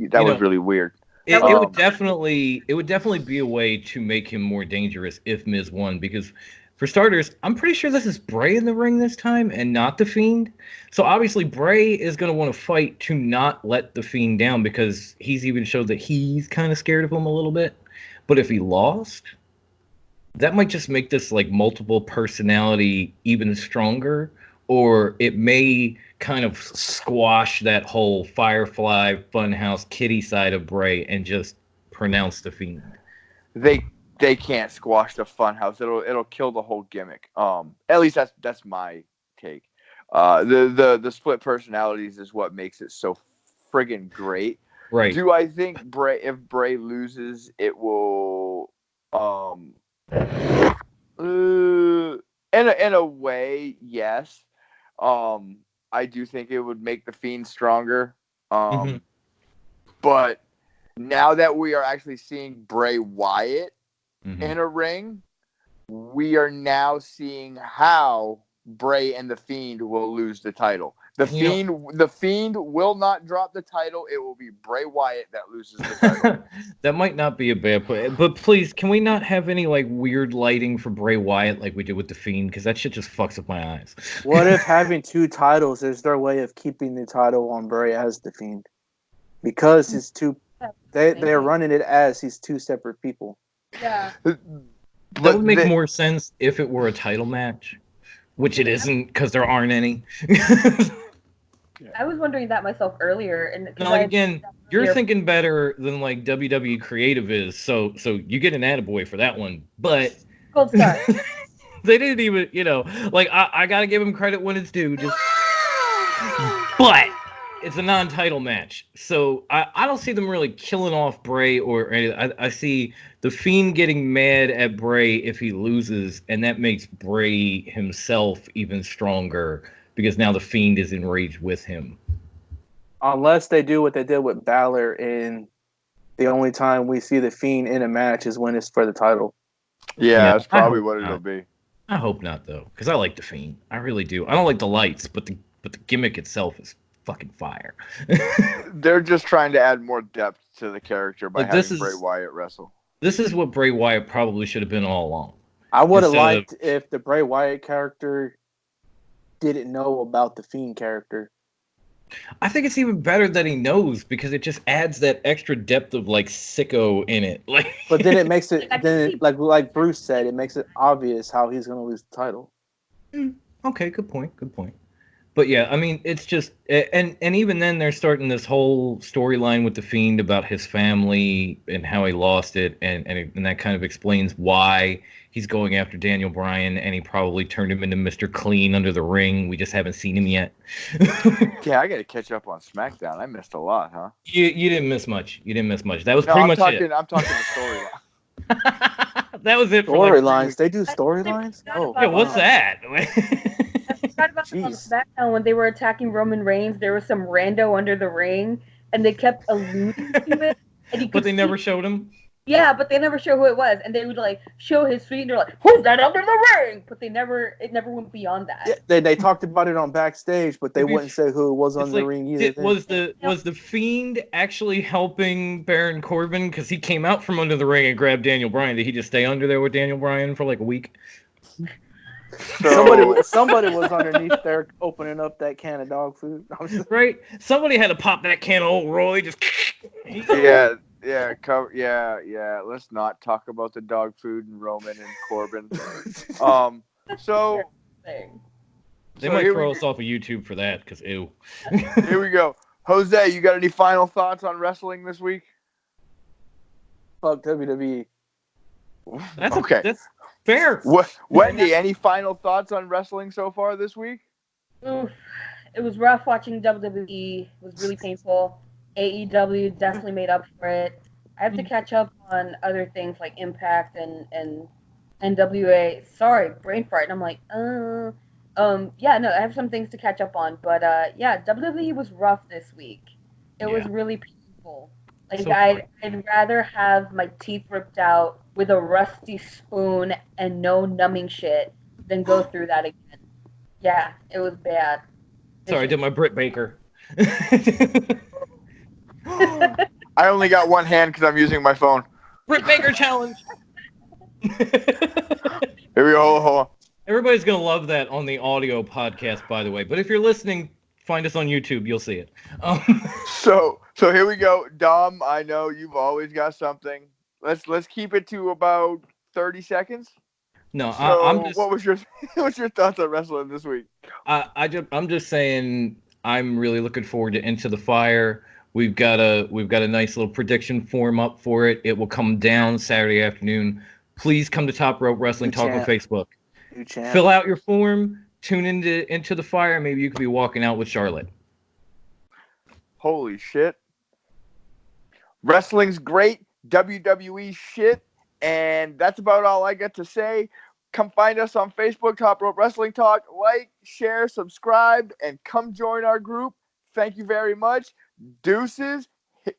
that was really weird. It would definitely be a way to make him more dangerous if Miz won, because for starters, I'm pretty sure this is Bray in the ring this time and not the Fiend. So obviously Bray is going to want to fight to not let the Fiend down, because he's even showed that he's kind of scared of him a little bit. But if he lost, that might just make this like multiple personality even stronger, or it may kind of squash that whole Firefly Funhouse Kitty side of Bray and just pronounce the Fiend. They can't squash the Funhouse. It'll kill the whole gimmick. At least that's my take. The split personalities is what makes it so friggin' great. Right. Do I think if Bray loses, it will in a way, yes. I do think it would make the Fiend stronger. But now that we are actually seeing Bray Wyatt in a ring, we are now seeing how Bray and the Fiend will lose the title. The Fiend will not drop the title. It will be Bray Wyatt that loses the title. That might not be a bad point. But please, can we not have any like weird lighting for Bray Wyatt like we did with the Fiend? Because that shit just fucks up my eyes. What if having two titles is their way of keeping the title on Bray as the Fiend? Because it's two. They're running it as he's two separate people. Yeah. That would make more sense if it were a title match, which it isn't because there aren't any. I was wondering that myself earlier, and now, again, you're thinking better than like WWE Creative is, so you get an attaboy for that one. But gold star. They didn't even, like I gotta give them credit when it's due. But it's a non-title match, so I don't see them really killing off Bray or anything. I see the Fiend getting mad at Bray if he loses, and that makes Bray himself even stronger because now the Fiend is enraged with him. Unless they do what they did with Balor, and the only time we see the Fiend in a match is when it's for the title. Yeah, that's probably what it'll be. I hope not, though, because I like the Fiend. I really do. I don't like the lights, but the gimmick itself is fucking fire. They're just trying to add more depth to the character by having Bray Wyatt wrestle. This is what Bray Wyatt probably should have been all along. I would have liked if the Bray Wyatt character didn't know about the Fiend character. I think it's even better that he knows, because it just adds that extra depth of like sicko in it. Like, but then it makes it like Bruce said, it makes it obvious how he's going to lose the title. Okay, good point. But yeah, I mean, it's just, and even then they're starting this whole storyline with the Fiend about his family and how he lost it, and that kind of explains why he's going after Daniel Bryan, and he probably turned him into Mr. Clean under the ring. We just haven't seen him yet. Yeah, I got to catch up on SmackDown. I missed a lot, huh? You didn't miss much. That was pretty much it. I'm talking the storyline. That was it for storylines. They do storylines? Oh, yeah, what's that? I forgot about on SmackDown when they were attacking Roman Reigns. There was some rando under the ring, and they kept alluding to it. But they never showed him? Yeah, but they never show who it was, and they would like show his feet, and they're like, "Who's that under the ring?" But it never went beyond that. Yeah, they talked about it on backstage, but they wouldn't say who it was on the ring either. Was the Fiend actually helping Baron Corbin, because he came out from under the ring and grabbed Daniel Bryan? Did he just stay under there with Daniel Bryan for like a week? Somebody was underneath there opening up that can of dog food. Right? Somebody had to pop that can of Old Roy. Just Yeah. Let's not talk about the dog food and Roman and Corbin. They might throw us off of YouTube for that, because ew. Here we go. Jose, you got any final thoughts on wrestling this week? Fuck WWE. That's okay. That's fair. Wendy, any final thoughts on wrestling so far this week? Oof. It was rough watching WWE. It was really painful. AEW definitely made up for it. I have to catch up on other things like Impact and NWA. Sorry, brain fart. And I'm like, Yeah, no, I have some things to catch up on, but yeah, WWE was rough this week. It was really painful. Like So funny. I'd rather have my teeth ripped out with a rusty spoon and no numbing shit than go through that again. Yeah, it was bad. Sorry, I did my Britt Baker. I only got one hand because I'm using my phone. Britt Baker challenge. Here we go. Hold on. Everybody's gonna love that on the audio podcast, by the way. But if you're listening, find us on YouTube. You'll see it. So here we go. Dom, I know you've always got something. Let's keep it to about 30 seconds. No, So I'm just. what was your what's your thoughts on wrestling this week? I'm just saying. I'm really looking forward to Into the Fire. We've got a nice little prediction form up for it. It will come down Saturday afternoon. Please come to Top Rope Wrestling Talk on Facebook. Fill out your form. Tune into the Fire. Maybe you could be walking out with Charlotte. Holy shit. Wrestling's great. WWE shit. And that's about all I get to say. Come find us on Facebook, Top Rope Wrestling Talk. Like, share, subscribe, and come join our group. Thank you very much. Deuces. Hit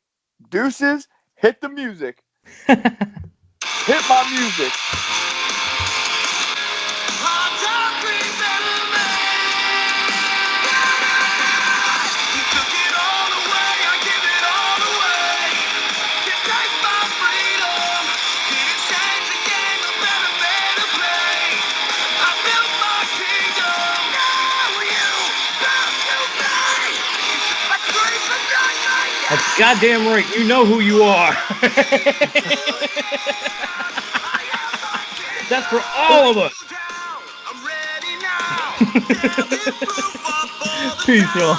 the music. Hit my music. That's goddamn right. You know who you are. That's for all of us. Peace, y'all.